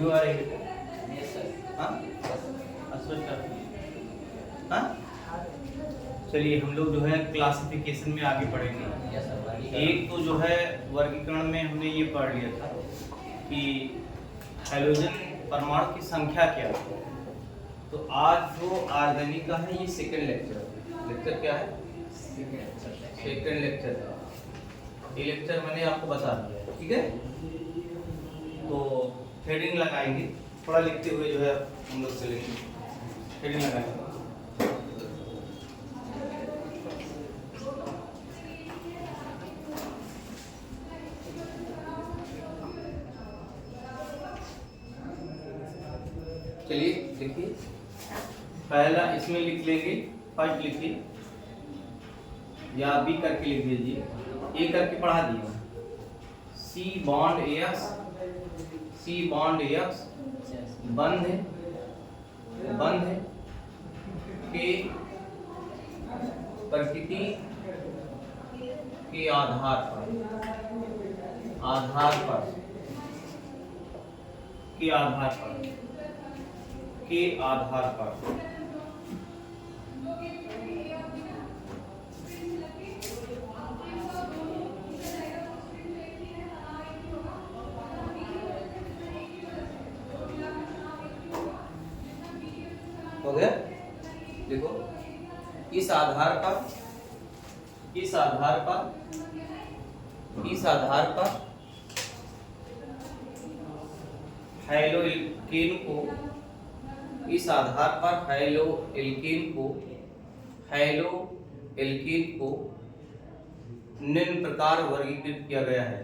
Video आ रही है? हाँ हाँ, चलिए हम लोग जो है क्लासिफिकेशन में आगे पढ़ेंगे। एक तो जो है वर्गीकरण में हमने ये पढ़ लिया था कि हाइड्रोजन परमाणु की संख्या क्या है। तो आज जो आर्गेनिक का है ये सेकंड लेक्चर क्या है? सेकंड लेक्चर है। ये लेक्चर मैंने आपको बता दिया है, ठीक है। तो हेडिंग लगाएंगे, थोड़ा लिखते हुए जो है हम लोग चलेंगे। हेडिंग लगाएंगे। चलिए देखिए, पहला इसमें लिख लेंगे, फर्स्ट लिखिए या बी करके लिख दीजिए, ए करके पढ़ा दिया। सी बॉन्ड एक्स, सी बॉन्ड एक्स बंध है के प्रकृति के आधार पर हो गया। देखो इस आधार पर हैलो एल्केन को निम्न प्रकार वर्गीकृत किया गया है।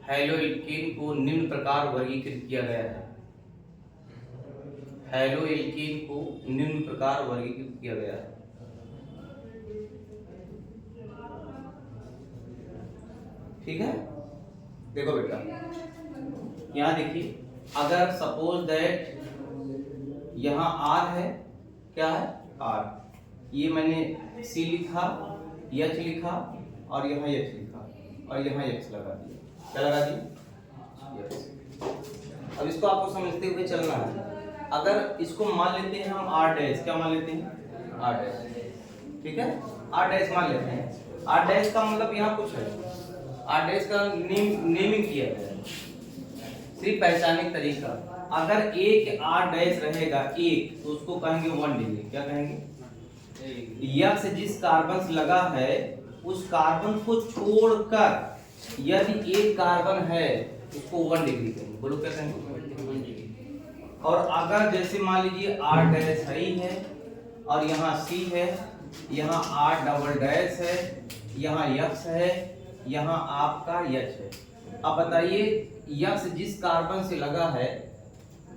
हैलो एल्केन को निम्न प्रकार वर्गीकृत किया गया है। हैलो एल्केन को निम्न प्रकार वर्गीकृत किया गया है। ठीक है। देखो बेटा, यहाँ देखिए, अगर सपोज दैट यहाँ R है, क्या है R, ये मैंने C लिखा, H लिखा और यहाँ H लिखा और यहाँ X लगा दिया। क्या लगा दिया? X। अब इसको आपको समझते हुए चलना है। अगर इसको मान लेते हैं हम R डैश, क्या मान लेते हैं? R डैश, ठीक है। R डैश मान लेते हैं। R डैश का मतलब यहाँ कुछ है, R डैश का नेमिंग किया गया है, सिर्फ पहचानने का तरीका। अगर एक R डैश रहेगा एक, तो उसको कहेंगे 1 डिग्री। क्या कहेंगे? यक्स जिस कार्बन से लगा है उस कार्बन को छोड़कर यदि एक कार्बन है उसको 1 डिग्री कहेंगे। बोलो क्या कहेंगे? 1 डिग्री। और अगर जैसे मान लीजिए R डैश ही है और यहाँ C है, यहाँ R डबल डैश है, यहाँ X है, यहाँ आपका H है। अब बताइए, यक्स जिस कार्बन से लगा है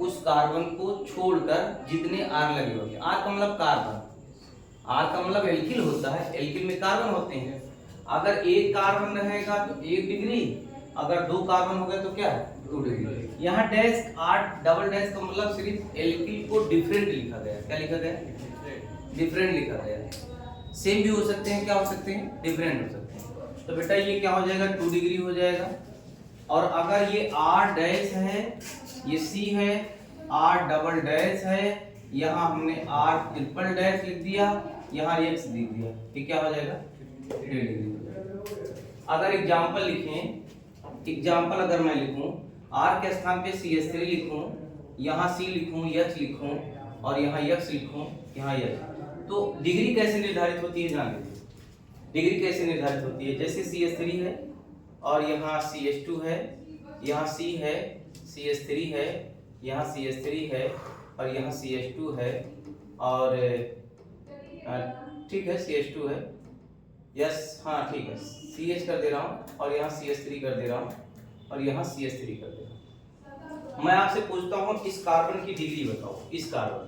उस कार्बन को छोड़कर जितने R लगे होंगे, R का मतलब कार्बन, R का मतलब एल्किल होता है, एल्किल में कार्बन होते हैं। अगर एक कार्बन रहेगा तो 1 डिग्री, अगर 2 कार्बन हो गए तो क्या है? 2 डिग्री। यहाँ डैश R डबल डैश का मतलब सिर्फ एल्किल को डिफरेंट लिखा गया। क्या लिखा गया? डिफरेंट लिखा गया। सेम भी हो सकते हैं, क्या हो सकते हैं? डिफरेंट हो सकते हैं। तो बेटा ये क्या हो जाएगा? 2 डिग्री हो जाएगा। और अगर ये R डैश है, ये C है, R डबल डैश है, यहाँ हमने R ट्रिपल डैश लिख दिया, यहाँ X लिख दिया, ये क्या हो जाएगा? 1 डिग्री। अगर एग्जाम्पल लिखें, एग्जाम्पल अगर मैं लिखूं, R के स्थान पे CH3 लिखूं, यहाँ C लिखूं, H लिखूं और यहाँ X लिखूं, यहाँ H, तो डिग्री कैसे निर्धारित होती है जान लीजिए। डिग्री कैसे निर्धारित होती है? जैसे CH3 है और यहाँ CH2 है, यहाँ C है, CH3 है, यहाँ CH3 है और यहाँ CH2 है और ठीक है CH2 है, यस हाँ ठीक है, CH कर दे रहा हूँ और यहाँ CH3 कर दे रहा हूँ और यहाँ CH3 कर दे रहा हूँ। मैं आपसे पूछता हूँ इस कार्बन की डिग्री बताओ। इस कार्बन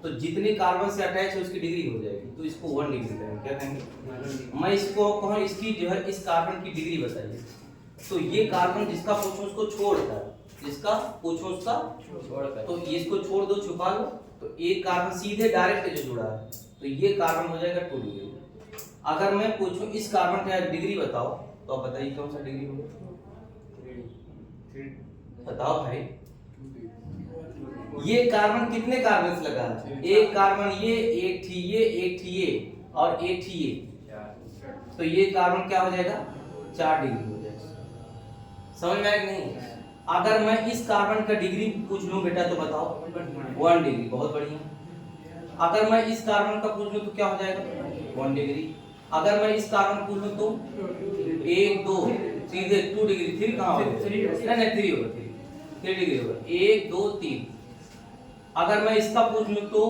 तो जितने कार्बन से अटैच है उसकी डिग्री हो जाएगी, तो इसको 1 डिग्री कहेंगे। क्या कहेंगे? मैं इसको कहूँ इसकी जो है इस कार्बन की डिग्री बताइए। तो ये कार्बन जिसका पूछूं उसको छोड़कर, जिसका पूछूं उसका छोड़कर, तो ये इसको छोड़ दो, छुपा लो, तो एक कार्बन सीधे डायरेक्ट जो जुड़ा है तो ये कार्बन हो जाएगा 2 डिग्री। अगर मैं पूछूं इस कार्बन का डिग्री बताओ, तो आप बताइए कौन सा डिग्री होगा? बताओ भाई, ये कार्बन कितने कार्बन से लगा है? एक कार्बन ये, एक थी ये, एक थी ये और एक थी ये, तो ये कार्बन क्या हो जाएगा? 4 डिग्री हो जाएगा। समझ में आया कि नहीं? अगर मैं इस कार्बन का डिग्री पूछ लूं बेटा तो बताओ 1 डिग्री, बहुत बढ़िया। अगर मैं इस कार्बन का पूछ लूं तो क्या हो जाएगा? 1 डिग्री। अगर मैं इस कार्बन पूछ लूं तो 1 2 सीधे 2 डिग्री, 3 कहां होगा? नहीं नहीं 3 होगा, 3 डिग्री होगा, 1 2 3। अगर मैं इसका पूछ लूं तो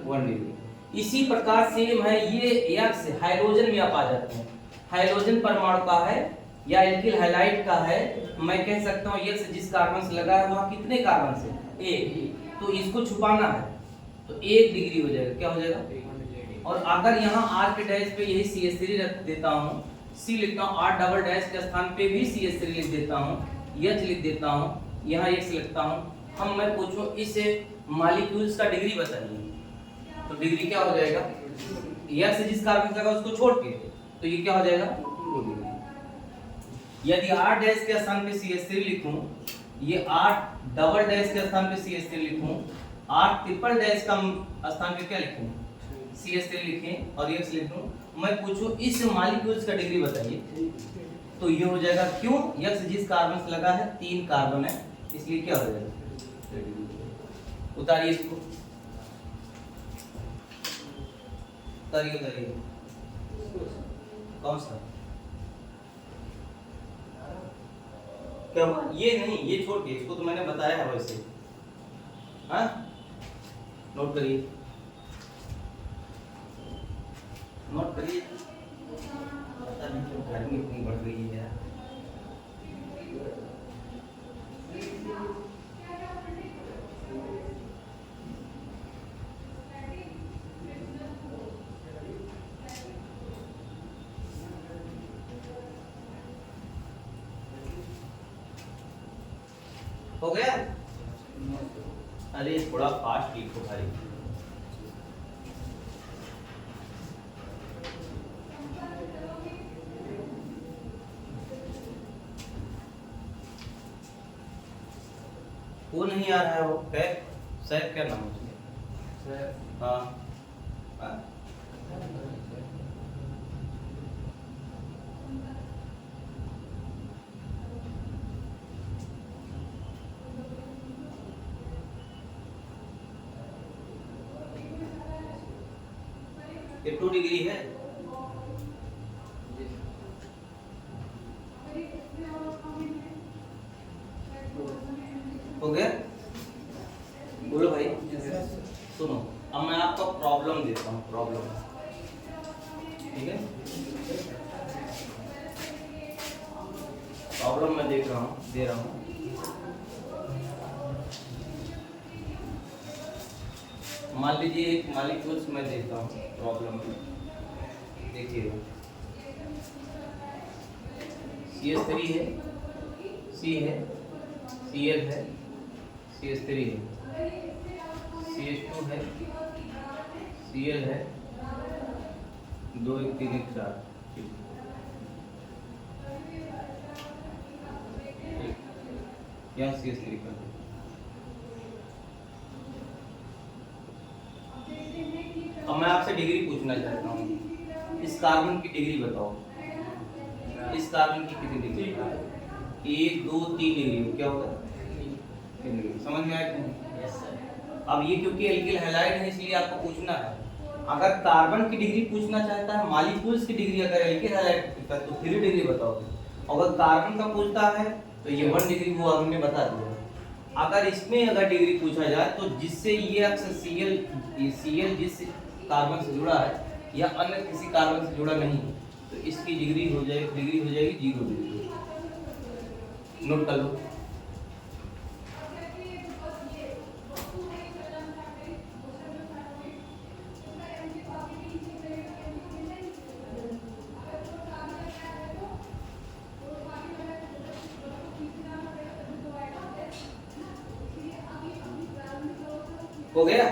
1 डिग्री। इसी प्रकार से मैं ये एक्स हाइड्रोजन में आप आ जाते हैं, हाइड्रोजन परमाणु का है या एल्किल हैलाइड का है, मैं कह सकता हूँ एक्स जिस कार्बन से लगा है वहां कितने कार्बन से? 1। तो इसको छुपाना है तो 1 डिग्री हो जाएगा। क्या हो जाएगा? और अगर यहाँ आर के डैश पे यही CH3 रख देता हूँ, सी लिखता हूँ, आर डबल डैश के स्थान पे भी CH3 लिख देता हूँ, H लिख देता हूँ, यहाँ X लिखता हूँ। हम मैं पूछूं इस मॉलिक्यूल्स का डिग्री बताइए, तो डिग्री क्या हो जाएगा? X जिस कार्बन से लगा उसको छोड़ के, तो ये क्या हो जाएगा? 2 डिग्री। यदि R डैश के स्थान पे CH3 लिखूं, ये R डबल डैश के स्थान पे CH3 लिखूं, R ट्रिपल डैश का स्थान पे क्या लिखूं? CH3 लिखें और X लिखूं, मैं पूछूं इस मॉलिक्यूल्स का डिग्री बताइए, तो ये हो जाएगा क्यों? X जिस कार्बन से लगा है 3 कार्बन है, इसलिए क्या हो जाएगा? उतारिए इसको, उतारिए उतारिए। कौन सा? क्या ये नहीं, ये छोड़ के, इसको तो मैंने बताया है वैसे। हाँ नोट करिए, नोट करिए। पता नहीं क्यों गर्मी इतनी बढ़ गई है यार। हो गया? अरे थोड़ा फास्ट लिखो भाई। वो नहीं आ रहा है, वो सैफ क्या नाम है उसका? हाँ ये 2 डिग्री है। हो गया? बोलो भाई। सुनो, अब मैं आपको प्रॉब्लम देता हूँ, प्रॉब्लम, ठीक है? प्रॉब्लम मैं दे रहा हूँ। मान लीजिए एक मॉलिक्यूल्स मैं देता हूँ प्रॉब्लम में, देखिए CH3 है, C है, Cl है, CH3 है, CH2 है, Cl है, 2 1 3 1 4, यहाँ CH3 कर दो। अब मैं आपसे डिग्री पूछना चाहता हूँ, इस कार्बन की डिग्री बताओ। इस कार्बन की कितनी डिग्री? 1 2 3 डिग्री। क्या होगा? 3 डिग्री। समझ में आया? अब ये क्योंकि एल्किल हैलाइड है इसलिए आपको पूछना है। अगर कार्बन की डिग्री पूछना चाहता है, मॉलिक्यूल्स की डिग्री अगर एल्किल हैलाइड पूछता है तो 3 डिग्री बताओगे। अगर कार्बन का पूछता है तो ये 1 डिग्री वो हमने बता दिया। अगर इसमें अगर डिग्री पूछा जाए तो जिससे ये अक्सर Cl जिस कार्बन से जुड़ा है या अन्य किसी कार्बन से जुड़ा नहीं, तो इसकी डिग्री हो जाएगी 0 डिग्री। नोट कर लो। हो गया?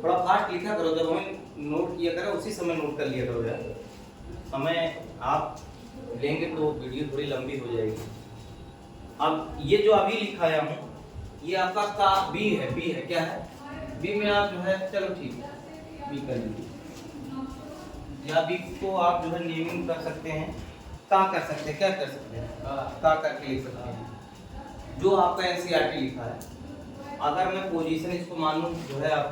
थोड़ा फास्ट लिखा करो, जब हमें नोट किया करो उसी समय नोट कर लिया करो यार। समय आप लेंगे तो वीडियो थोड़ी लंबी हो जाएगी। अब ये जो अभी लिखाया हूँ ये आपका का बी है, बी है, क्या है बी में आप जो है, चलो ठीक है बी कर लीजिए, या बी को आप जो है नेमिंग कर सकते हैं, का कर सकते हैं, क्या कर सकते हैं, का करके लिख सकते हैं, जो आपका एनसीईआरटी लिखा है। अगर मैं पोजीशन इसको मान लूँ जो है आप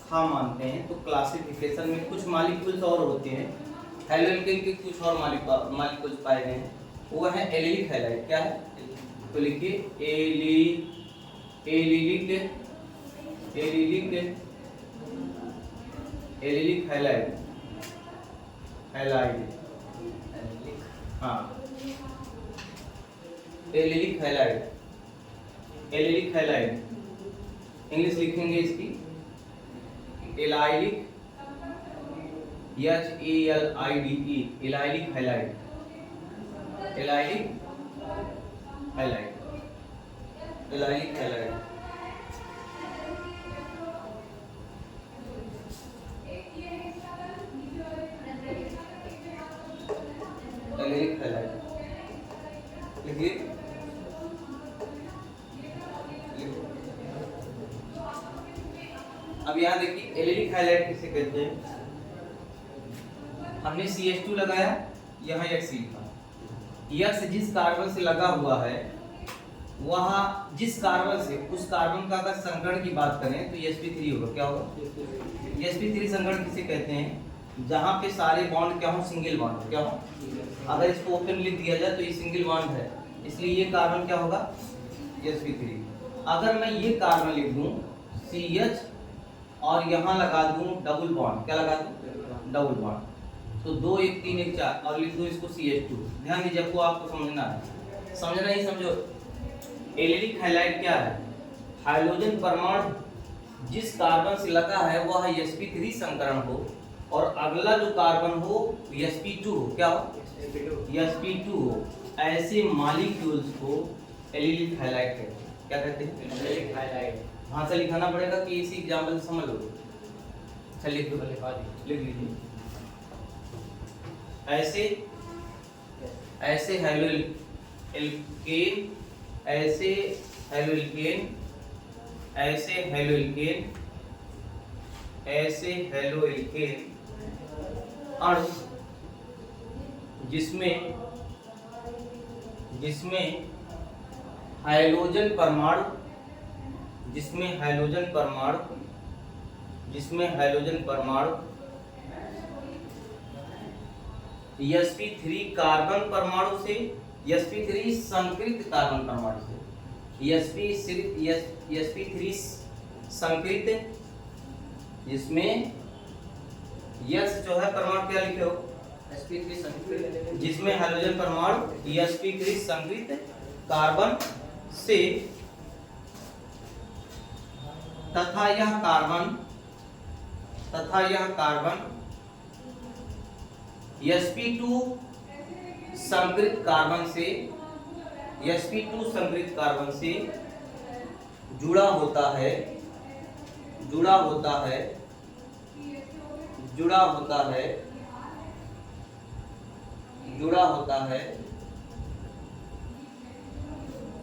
खा मानते हैं, तो क्लासिफिकेशन में कुछ मॉलिक्यूल्स और होते हैं, हेलोएल्केन के कुछ और मॉलिक्यूल्स पाए गए हैं, वो है एलिलिक हैलाइड, क्या है, तो लिखिए एलिलिक हैलाइड, हैलाइड, हाँ allylic halide, allylic halide English लिखेंगे इसकी allylic, HALIDE, allylic halide, allylic halide, allylic halide. Allylic halide लिखिए, अब यहाँ देखिए एलिलिक हैलाइड किसे कहते हैं, हमने CH2 लगाया, यहाँ X लिखा, X जिस कार्बन से लगा हुआ है, वहाँ जिस कार्बन से उस कार्बन का अगर संकरण की बात करें तो sp3 होगा, क्या होगा, sp3 संकरण किसे कहते हैं, जहाँ पे सारे बॉन्ड क्या हो, सिंगल बॉन्ड, क्या हो, अगर इसको ओपन लिख दिया जाए तो ये सिंगल बॉन्ड है, इसलिए ये कार्बन क्या होगा, sp3। अगर मैं ये कार्बन लिख दूं CH और यहाँ लगा दूं डबल बॉन्ड, क्या लगा दूं, डबल बॉन्ड, तो 2 1 3 1 4 और लिख दूं इसको CH2। ध्यान दीजिए, आपको समझना है, समझना ही समझो। एलिलिक हैलाइड क्या है, हाइड्रोजन परमाणु जिस कार्बन से लगा है वह sp3 संकरण हो, और अगला जो कार्बन हो sp2 हो, क्या हो, sp2 हो, ऐसे मॉलिक्यूल्स को एलिलिक हैलाइड कहते हैं, क्या कहते हैं, एलिलिक हैलाइड। वहां से लिखाना पड़ेगा कि इसी एग्जांपल से समझ लो, चल लिख दो, लिख लीजिए, ऐसे ऐसे हेलोएल्केन, ऐसे हेलोएल्केन, ऐसे हेलोएल्केन, ऐसे हेलोएल्केन अणु जिसमें हाइड्रोजन परमाणु, जिसमें हाइड्रोजन परमाणु sp3 कार्बन परमाणु से, sp3 संकृत कार्बन परमाणु से, sp3 संकृत, जिसमें यस जो है परमाणु क्या लिखे हो, sp3 संकृत, जिसमें हाइड्रोजन परमाणु sp3 संकृत कार्बन से, तथा यह कार्बन sp2 संकृत कार्बन से, sp2 संकृत कार्बन से जुड़ा होता है,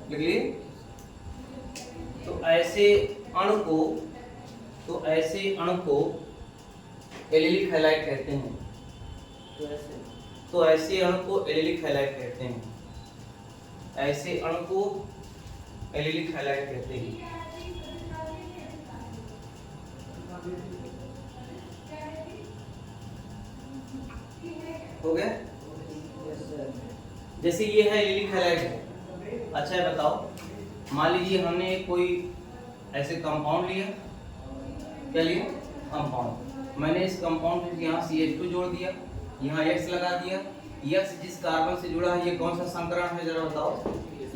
लिख लिए। तो ऐसे अणु को एलिलिक हैलाइड कहते हैं, तो ऐसे अणु को एलिलिक हैलाइड कहते हैं, ऐसे अणु को एलिलिक हैलाइड कहते हैं। हो गया, जैसे ये है एलिलिक हैलाइड है। अच्छा है, बताओ, मान लीजिए हमने कोई ऐसे कंपाउंड लिया, क्या लिया, कंपाउंड, मैंने इस कंपाउंड में यहाँ CH2 जोड़ दिया, यहाँ X लगा दिया, X जिस कार्बन से जुड़ा है ये कौन सा संकरण है जरा बताओ,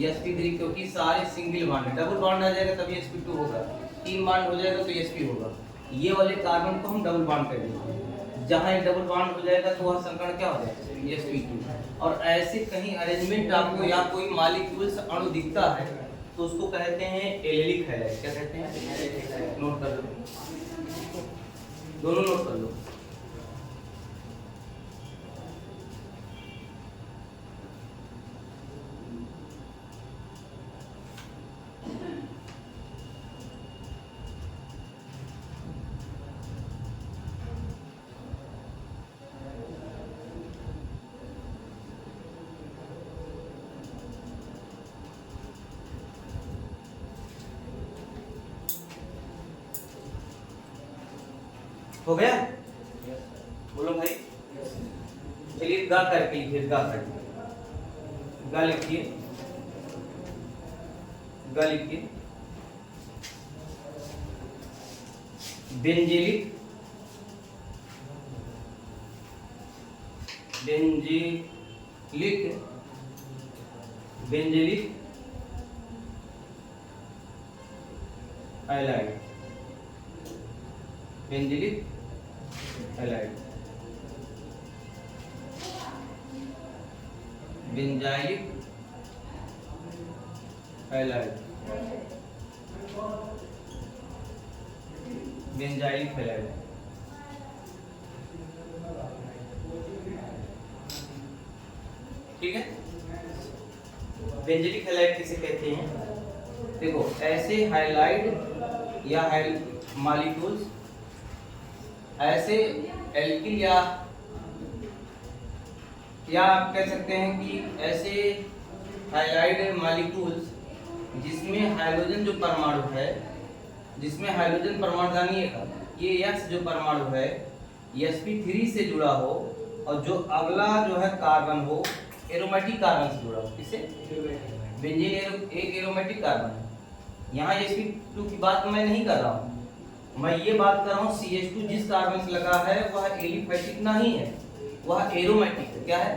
sp3, क्योंकि सारे सिंगल बॉन्ड है, डबल बॉन्ड आ जाएगा तभी sp2 होगा, 3 बॉन्ड हो जाएगा तो sp होगा, ये वाले कार्बन को हम डबल बॉन्ड कर देंगे, जहाँ एक डबल बॉन्ड हो जाएगा तो वह संकरण क्या हो जाएगा, sp2। और ऐसे कहीं अरेंजमेंट आपको या कोई मॉलिक्यूल्स अणु दिखता है तो उसको कहते हैं एलिलिक हैलाइड, क्या कहते हैं, नोट कर लो, दोनों नोट कर लो। हो गया? बोलो भाई। चलिए गा करके लिखिए, गा करके, गा लिखिए, गा लिखिए। Benzylic, benzylic, benzylic highlight, benzylic highlight, benzylic highlight, benzylic highlight. ठीक है? बेंजिलिक हाइलाइट किसे कहते हैं? देखो, ऐसे हाइलाइट या मॉलिक्यूल्स, ऐसे एल्किल या आप कह सकते हैं कि ऐसे हाइलाइड मॉलिक्यूल्स जिसमें हाइड्रोजन जो परमाणु है, जिसमें हाइड्रोजन परमाणु जानिएगा, ये X जो परमाणु है sp3 से जुड़ा हो और जो अगला जो है कार्बन हो एरोमेटिक कार्बन से जुड़ा हो। किससे? बेंजीन एक एरोमेटिक कार्बन है। यहाँ sp2 की बात मैं नहीं कर रहा हूँ, मैं ये बात कर रहा हूँ CH2 जिस कार्बन से लगा है वह एलिफेटिक नहीं है, वह एरोमेटिक है। क्या है?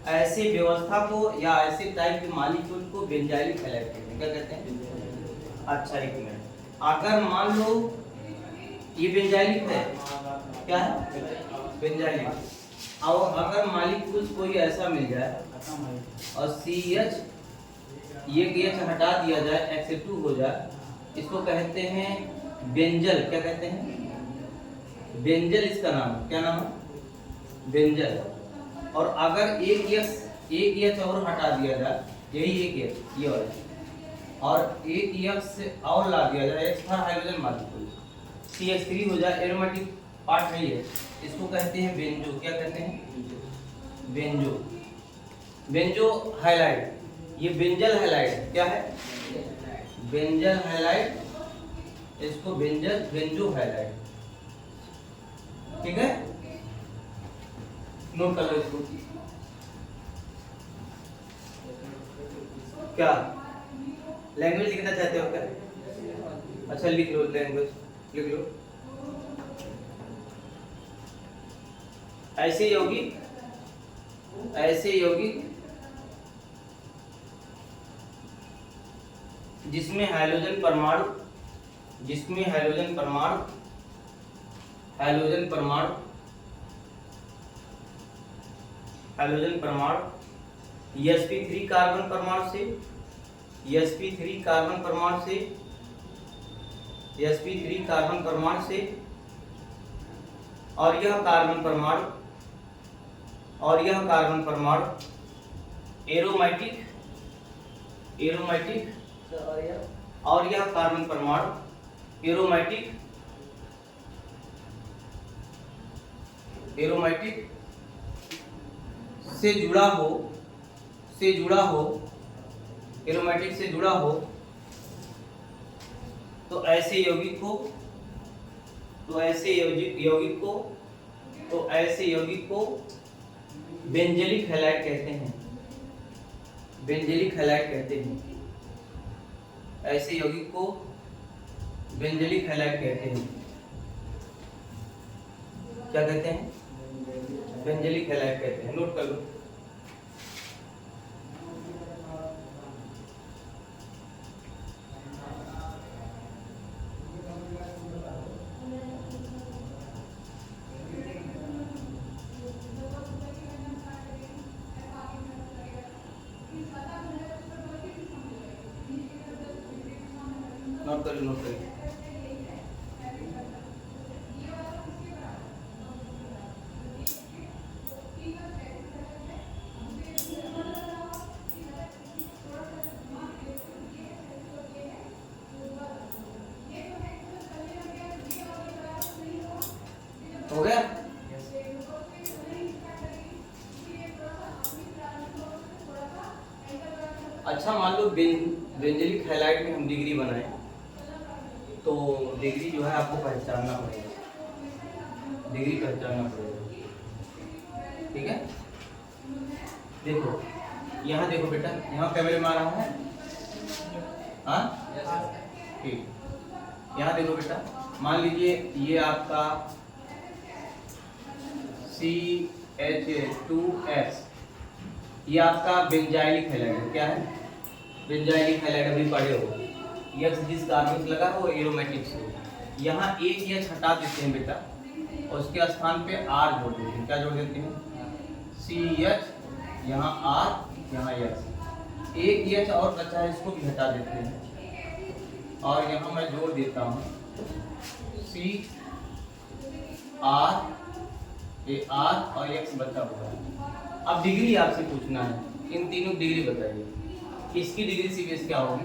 ऐसे व्यवस्था को या ऐसे टाइप के मॉलिक्यूल को बेंजाइलिक हाइलाइट कहते हैं। क्या कहते हैं? अच्छा, एक मिनट, अगर मान लो ये बेंजाइलिक है, क्या है? बेंजाइलिक, और अगर मॉलिक्यूल कोई ऐसा मिल जाए और CH ये H हटा दिया जाए, X2 हो जाए, इसको कहते हैं बेंजल। क्या कहते हैं? बेंजल इसका नाम है। क्या नाम है? बेंजल। और अगर एक H और हटा दिया जाए, यही एक H ये वाला, और एक X और ला दिया जाए, एक्स्ट्रा हाइड्रोजन मॉलिक्यूल CH3 हो जाए, एरोमेटिक पार्ट है ये, इसको कहते हैं बेंजो। क्या कहते हैं? बेंजो। बेंजो हाइलाइट, ये बेंजल हाइलाइट। क्या है? बेंजल हाइलाइट, इसको बेंजो हाइलाइट। ठीक है? नोट कर लो इसको। क्या लैंग्वेज लिखना चाहते हो क्या? अच्छा, लिख लो, लैंग्वेज लिख लो। ऐसे यौगिक, ऐसे यौगिक जिसमें हाइड्रोजन परमाणु, जिसमें हाइड्रोजन परमाणु, हाइड्रोजन परमाणु, हाइड्रोजन परमाणु sp3 कार्बन परमाणु से, sp3 कार्बन परमाणु से, sp3 कार्बन परमाणु से, और यह कार्बन परमाणु, और यह कार्बन परमाणु एरोमेटिक, एरोमेटिक, और यह कार्बन परमाणु एरोमेटिक, एरोमेटिक से जुड़ा हो, से जुड़ा हो, एरोमेटिक से जुड़ा हो, तो ऐसे यौगिक को, तो ऐसे यौगिक को, तो ऐसे यौगिक को बेंजिलिक हैलाइड कहते हैं। बेंजिलिक हैलाइड कहते हैं। ऐसे यौगिक को बेंजिलिक हैलाइड कहते हैं। क्या कहते हैं? बेंजिलिक हैलाइड कहते हैं। नोट कर लो। नोट करिए, नोट करिए। हो गया? अच्छा, मान लो बेंजिलिक हैलाइड में हम डिग्री बनाए, तो डिग्री जो है आपको पहचानना पड़ेगा। डिग्री पहचानना पड़ेगा। ठीक है, देखो यहाँ देखो बेटा, यहाँ कैमरे में आ रहा है, हाँ ठीक। यहाँ देखो बेटा, मान लीजिए ये आपका CH2S, ये आपका बेंजाइलिक हैलाइड है। क्या है? बेंजाइलिक हैलाइड, अभी पढ़े हो। X जिस कार्बन से लगा है वो एरोमेटिक से। यहाँ एक H हटा देते हैं बेटा, और उसके स्थान पे R जोड़ देते हैं। क्या जोड़ देते हैं? CH, यहाँ R, यहाँ X। एक H और बचा है, इसको भी हटा देते हैं, और यहाँ मैं जोड़ देता हूँ C R, ये R और X बचा हुआ है। अब डिग्री आपसे पूछना है, इन तीनों की डिग्री बताइए। इसकी डिग्री सीबीएस क्या होगी?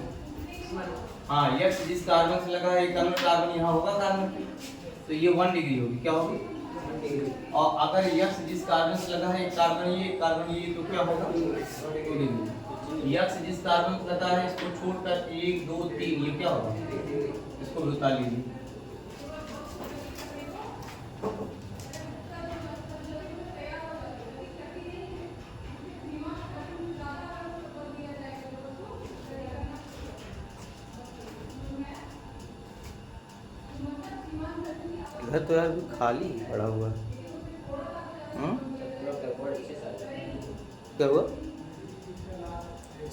हाँ, X जिस कार्बन से लगा है, एक कार्बन यहाँ होगा कार्बन की, तो ये 1 डिग्री होगी। क्या होगी? और अगर X जिस कार्बन से लगा है, एक कार्बन ये, तो क्या होगा? 2 डिग्री। X जिस कार्बन से लगा है, इसको छोड़कर 1 2 3, ये क्या होगा? इसको भी उतार लीजिए। घर तो यार खाली पड़ा हुआ है। क्या हुआ?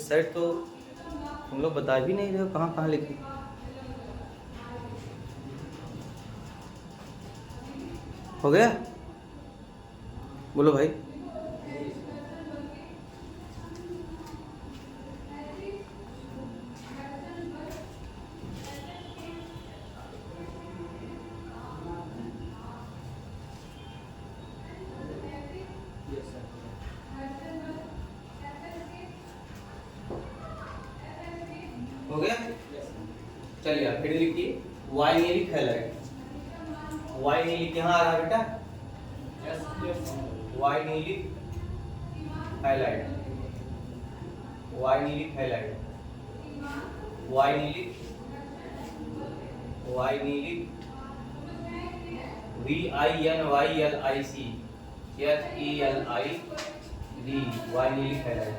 सेट तो तुम लोग बता भी नहीं रहे हो, कहाँ कहाँ लिखे। हो गया? बोलो भाई। हो गया? चलिए आप फिर लिखिए वाइनेलिक हैलाइड। वाइनेलिक यहाँ आ रहा है बेटा, vinylic halide, vinylic halide, vinylic, vinylic, VINYLIC, vinylic halide,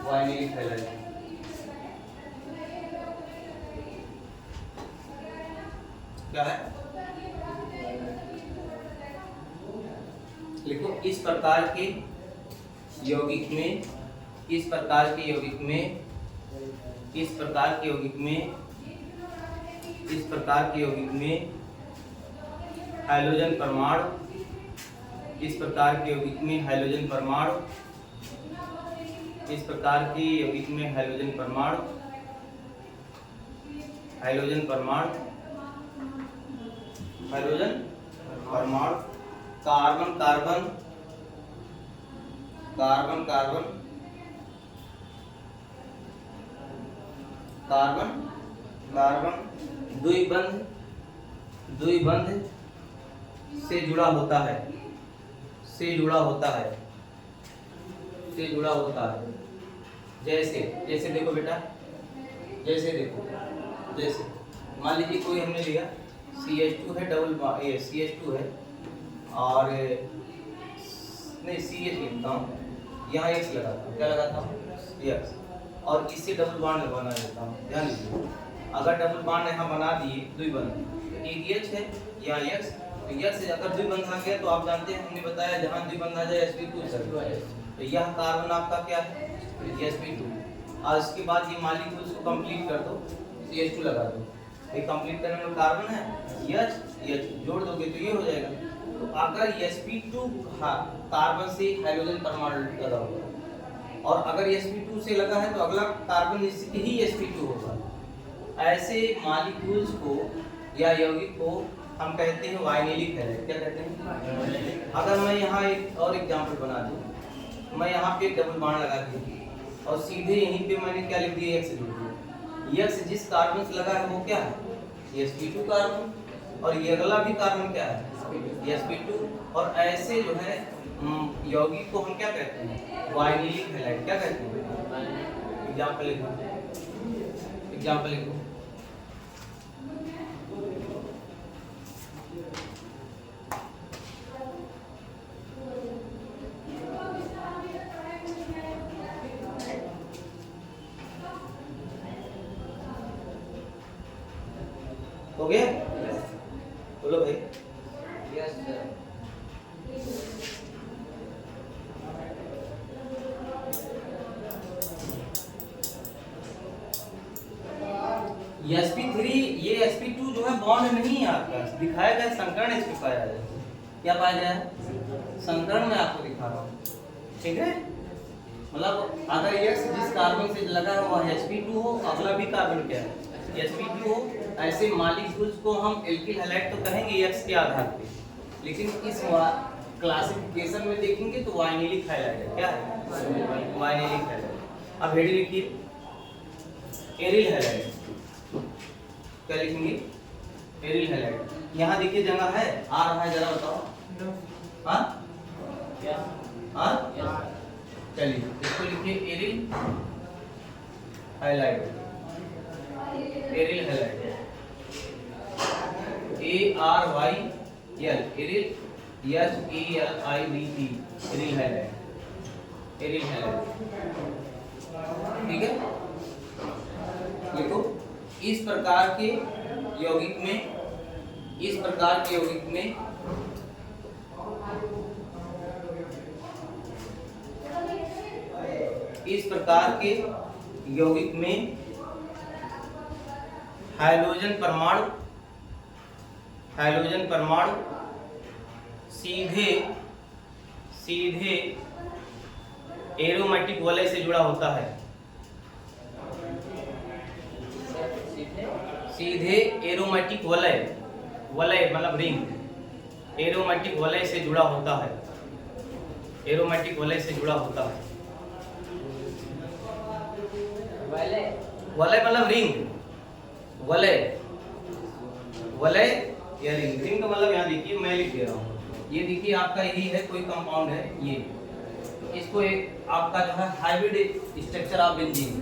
vinylic halide. क्या है? लिखो, इस प्रकार के यौगिक में, इस प्रकार के यौगिक में, इस प्रकार के यौगिक में, इस प्रकार के यौगिक में हाइड्रोजन परमाणु, इस प्रकार के यौगिक में हाइड्रोजन परमाणु, इस प्रकार के यौगिक में हाइड्रोजन परमाणु, हाइड्रोजन परमाणु, हाइड्रोजन परमाणु, carbon carbon, carbon carbon, carbon carbon द्विबंध, द्विबंध से जुड़ा होता है, से जुड़ा होता है, से जुड़ा होता है। जैसे जैसे देखो बेटा, जैसे देखो, जैसे मान लीजिए कोई हमने लिया CH2 है, ये CH2 है, और नहीं CH लिखता हूँ, यहाँ X लगाता हूँ। क्या लगाता हूँ? X, और इससे डबल बॉन्ड बना देता हूँ। ध्यान दीजिए, अगर डबल बॉन्ड यहाँ बना दिए द्विबंध, तो एक H है, यहाँ X, तो X अगर द्विबंध आ गया तो आप जानते हैं, हमने बताया जहाँ द्विबंध आ जाए sp2 सर, तो यह कार्बन आपका क्या है? sp2। और इसके बाद ये मॉलिक्यूल्स को कंप्लीट कर दो, CH2 लगा दो, ये कंप्लीट करने में कार्बन है, H जोड़ दोगे तो ये हो जाएगा। तो अगर sp2 कार्बन से हाइड्रोजन परमाणु लगा होगा, और अगर sp2 से लगा है तो अगला कार्बन निश्चित ही sp2 होगा। ऐसे मॉलिक्यूल्स को या यौगिक को हम कहते हैं वाइनेलिक हैलाइड। क्या कहते हैं? अगर मैं यहाँ एक और एग्जांपल बना दूँ, मैं यहाँ पे डबल बॉन्ड लगा दूँ और सीधे यहीं पे मैंने क्या लिख दिया? X लिख दिया। X जिस कार्बन से लगा है वो क्या है? sp2 कार्बन, और ये अगला भी कार्बन क्या है? sp2। और ऐसे जो है यौगिक को हम क्या कहते हैं? वाइनेलिक हैलाइड। क्या कहते हैं? एग्जांपल लिखो, एग्जांपल लिखो। हो गया? बोलो भाई। Yes sir. sp3 ये sp2 जो है बॉन्ड नहीं है आपका, दिखाया गया संकरण इसमें पाया जाए। क्या पाया जाए? संकरण में आपको दिखा रहा हूँ, ठीक है? मतलब अगर X जिस कार्बन से लगा है वह sp2 हो, अगला भी कार्बन क्या है sp2 हो, ऐसे मॉलिक्यूल्स को हम एल्किल हैलाइड तो कहेंगे X के आधार पे, लेकिन इस क्लासिफिकेशन में देखेंगे तो वाइनिलिक हैलाइड है। क्या है? Vinylic halide. अब हेडिंग लिखिए एरिल हैलाइड। क्या लिखेंगे? Aryl halide. यहाँ देखिए जगह है, आ रहा है, जरा बताओ। हाँ हाँ, चलिए इसको लिखिए aryl halide. Aryl halide ARYL aryl HALID aryl halide. Aryl halide, ठीक है? देखो इस प्रकार के यौगिक में, इस प्रकार के यौगिक में इस प्रकार के यौगिक में हाइड्रोजन परमाणु सीधे एरोमेटिक वलय से जुड़ा होता है। सीधे एरोमेटिक वलय, वलय मतलब रिंग, एरोमेटिक वलय से जुड़ा होता है। एरोमेटिक वलय से जुड़ा होता है। वलय मतलब रिंग, वलय, वलय या रिंग। रिंग का मतलब यहाँ देखिए मैं लिख दे रहा हूँ, ये देखिए आपका यही है, कोई कंपाउंड है ये, इसको एक आपका जो है hybrid structure of benzene,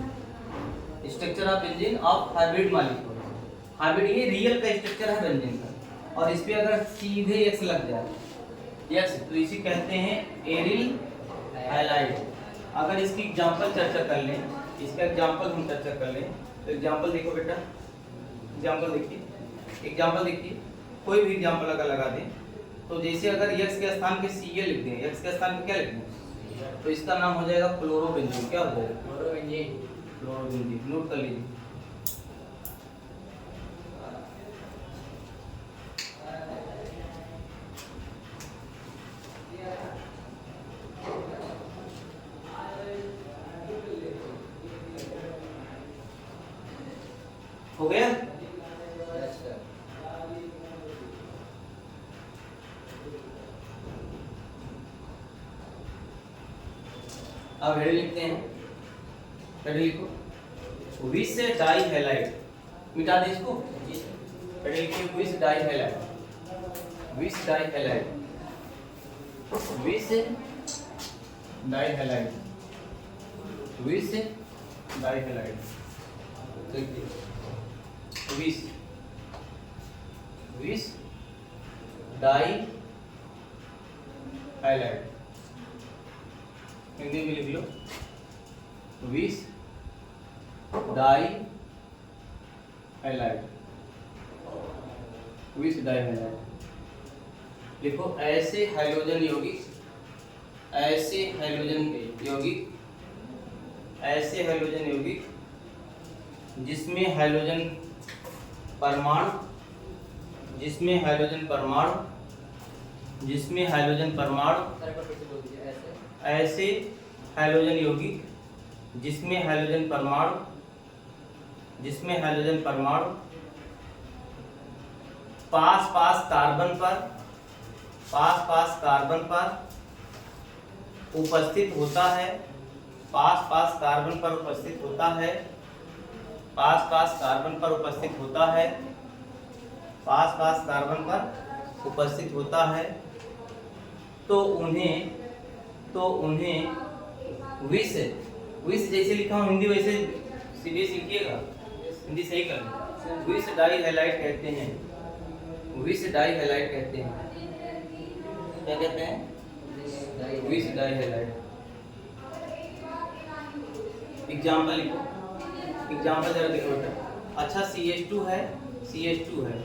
structure of benzene of hybrid molecule. Hybrid ये रियल का स्ट्रक्चर है बेंजीन का, और इस पे अगर सीधे X लग जाए, X, तो इसी कहते हैं एरिल हैलाइड। अगर इसकी एग्जांपल चर्चा कर लें, इसका एग्जांपल हम चर्चा कर लें, तो एग्जांपल देखो बेटा, एग्जांपल देखिए, एग्जांपल देखिए, कोई भी एग्जांपल अगर लगा दें, तो जैसे अगर X के स्थान पे Ca लिख दें, X के स्थान पे क्या लिख दें, तो इसका नाम हो जाएगा क्लोरोबेंजीन। क्या हो जाएगा? क्लोरोबेंजीन। क्लोरोबेंजीन नोट कर लीजिए। हो गया? अब हेड लिखते हैं, हेड लिखो विस डाई हैलाइड, मिटा दे इसको। हेड लिखिए विस डाई हैलाइड, विस डाई हैलाइड, विस डाई हैलाइड, विस डाई हैलाइड। देखिए विस, विस डाई हैलाइड, हिंदी में लिख लो विस डाई हैलाइड, विस डाई हैलाइड। लिखो ऐसे हाइड्रोजन यौगिक, ऐसे हाइड्रोजन यौगिक, ऐसे हाइड्रोजन यौगिक जिसमें हाइड्रोजन परमाणु, जिसमें हाइड्रोजन परमाणु, जिसमें हाइड्रोजन परमाणु, ऐसे हाइड्रोजन यौगिक जिसमें हाइड्रोजन परमाणु, जिसमें हाइड्रोजन परमाणु पास पास कार्बन पर, पास पास कार्बन पर उपस्थित होता है, पास पास कार्बन पर उपस्थित होता है, पास पास कार्बन पर उपस्थित होता है, पास पास कार्बन पर उपस्थित होता है, तो उन्हें विष, विष जैसे लिखा हूँ हिंदी वैसे सीधे सीखिएगा, हिंदी सही कर। विष डाई हैलाइड कहते हैं, विष डाई हैलाइड कहते हैं। क्या कहते हैं? विष डाई हैलाइड। एग्जाम्पल लिखो, एग्जाम्पल जरा देखो बेटा। अच्छा CH2 है, CH2 है,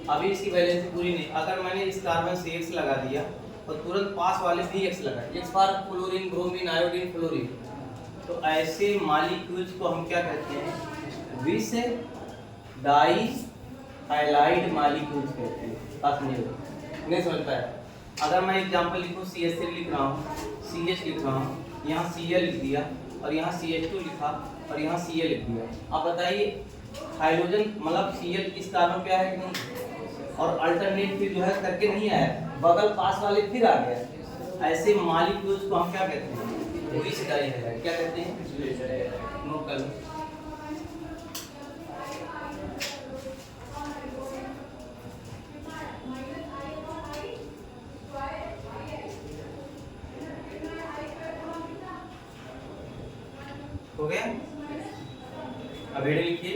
अभी इसकी वैलेंसी पूरी नहीं। अगर मैंने इस कार्बन से X लगा दिया और तुरंत पास वाले भी X लगा, X for chlorine, bromine, iodine, fluorine, तो ऐसे मॉलिक्यूल्स को हम क्या कहते हैं? विष डाई हाइलाइड मॉलिक्यूल्स कहते हैं। बात नहीं समझ पाया? अगर मैं एग्जांपल लिखूं, CH3 लिख रहा हूँ, CH लिख रहा हूँ, यहाँ Cl लिख दिया और यहाँ CH2 लिखा और यहाँ Cl लिख दिया, आप बताइए हाइड्रोजन मतलब Cl इस कार्बन पे आया कि नहीं? और अल्टरनेट फिर जो है करके नहीं आया, बगल पास वाले फिर आ गया। ऐसे मॉलिक्यूल्स को हम क्या कहते हैं? विष डाई हाइलाइड। क्या कहते हैं? नोट कर लो। हो गया? अब हेडिंग लिखिए,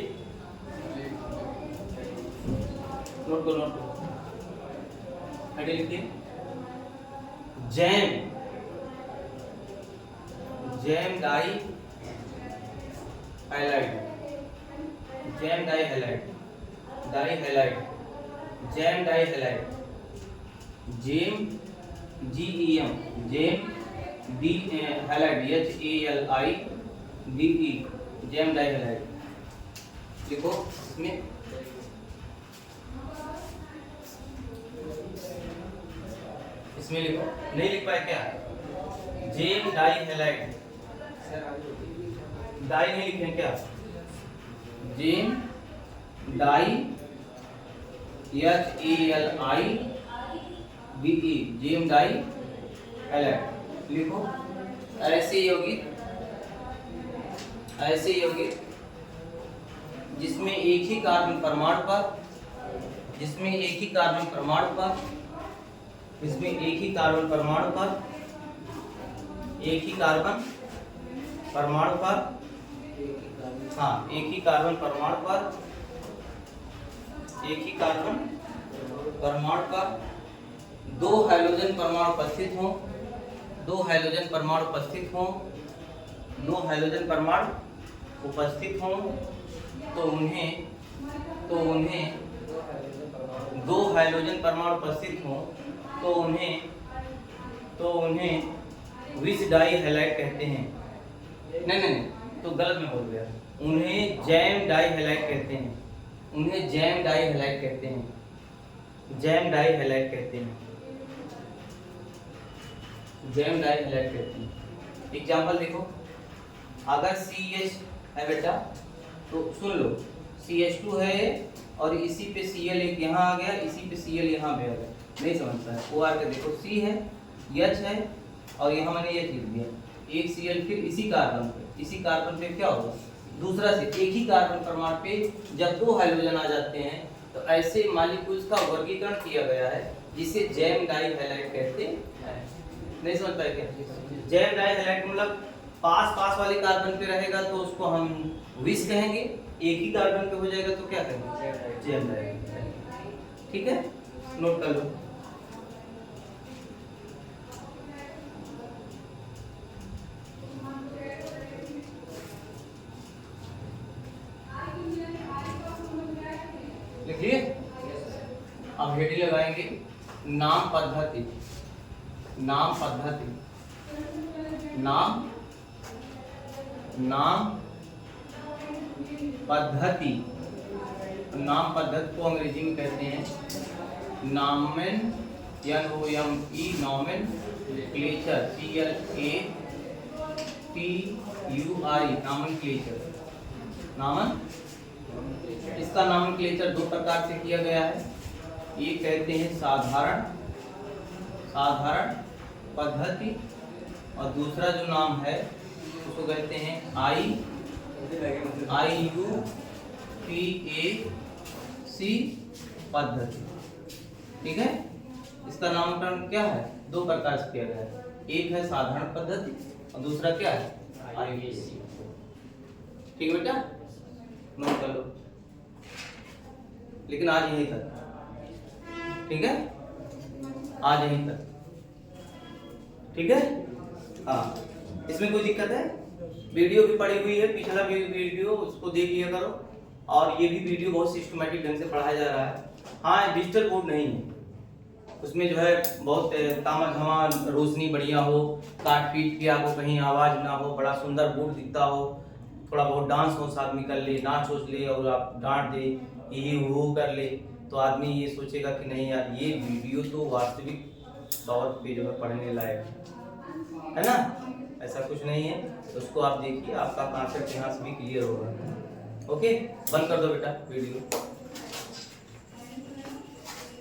नोट करो। हेडिंग लिखिए, gem dihalide, gem dihalide, gem dihalide, gem GEM, gem dihalide, HALIDE, gem dihalide. लिखो इसमें लिखो, नहीं लिख पाए क्या? जेम डाई हाइलाइट, डाई नहीं लिखे क्या? Gem di HALIDE, gem dihalide लिखो। ऐसे यौगिक जिसमें एक ही कार्बन परमाणु पर, जिसमें एक ही कार्बन परमाणु पर, इसमें एक ही कार्बन परमाणु पर, एक ही कार्बन परमाणु पर, हाँ एक ही कार्बन परमाणु पर, एक ही कार्बन परमाणु पर दो हाइड्रोजन परमाणु उपस्थित हों, दो हाइड्रोजन परमाणु उपस्थित हों, दो हाइड्रोजन परमाणु उपस्थित हों, तो उन्हें दो हाइड्रोजन परमाणु उपस्थित हों, तो उन्हें विष डाई हाइलाइट कहते हैं। नहीं तो गलत में बोल गया, उन्हें जैम डाई हाइलाइट कहते हैं, उन्हें जैम डाई हाइलाइट कहते हैं, जैम डाई हाइलाइट कहते हैं, जैम डाई हाइलाइट कहते हैं। एग्जाम्पल देखो, अगर CH है बेटा तो सुन लो, CH2 है और इसी पे Cl एक यहाँ आ गया, इसी पे Cl यहाँ पे आ गया, नहीं समझता है वो आके देखो, C है, H है और यहाँ मैंने H लिख दिया, एक Cl फिर इसी कार्बन पे क्या होगा? दूसरा से एक ही कार्बन परमाणु पे जब दो हाइड्रोजन आ जाते हैं तो ऐसे मॉलिक्यूल्स का वर्गीकरण किया गया है जिसे जैम डाई हाइलाइट कहते हैं। नहीं समझ पाए क्या? जैम डाई हाइलाइट मतलब पास वाले कार्बन पे रहेगा तो उसको हम विष कहेंगे, एक ही कार्बन पे हो जाएगा तो क्या कहेंगे? Gem di. ठीक है, नोट कर लो। लिखिए, अब हेडिंग लगाएंगे, नाम पद्धति, नाम पद्धति, नाम पद्धति, नाम पद्धति को अंग्रेजी में कहते हैं nomen, NOME, nomenclature, CLATURE, nomenclature. इसका नॉमेनक्लेचर दो प्रकार से किया गया है, एक कहते हैं साधारण पद्धति और दूसरा जो नाम है उसको कहते हैं IUPAC पद्धति। ठीक है, इसका नामकरण क्या है? दो प्रकार से किया गया है, एक है साधारण पद्धति और दूसरा क्या है? IUPAC। ठीक है बेटा, नोट कर लो, लेकिन आज यहीं तक। ठीक है, आज यहीं तक। ठीक है, हाँ, इसमें कोई दिक्कत है? वीडियो भी पड़ी हुई है, पिछला वीडियो उसको देख लिया करो। और ये भी वीडियो बहुत सिस्टमेटिक ढंग से पढ़ाया जा रहा है। हाँ, डिजिटल बोर्ड नहीं है, उसमें जो है बहुत तामा-झामा रोशनी बढ़िया हो, काट पीट के आपको कहीं आवाज़ ना हो, बड़ा सुंदर बोर्ड दिखता हो, थोड़ा बहुत डांस वांस आदमी कर ले, नाच उच ले और आप डांट दे, ये वो कर ले, तो आदमी ये सोचेगा कि नहीं यार ये वीडियो तो वास्तविक तौर पे जो है पढ़ने लायक है ना। ऐसा कुछ नहीं है, तो उसको आप देखिए, आपका कॉन्सेप्ट यहाँ से भी क्लियर होगा। ओके, बंद कर दो बेटा वीडियो।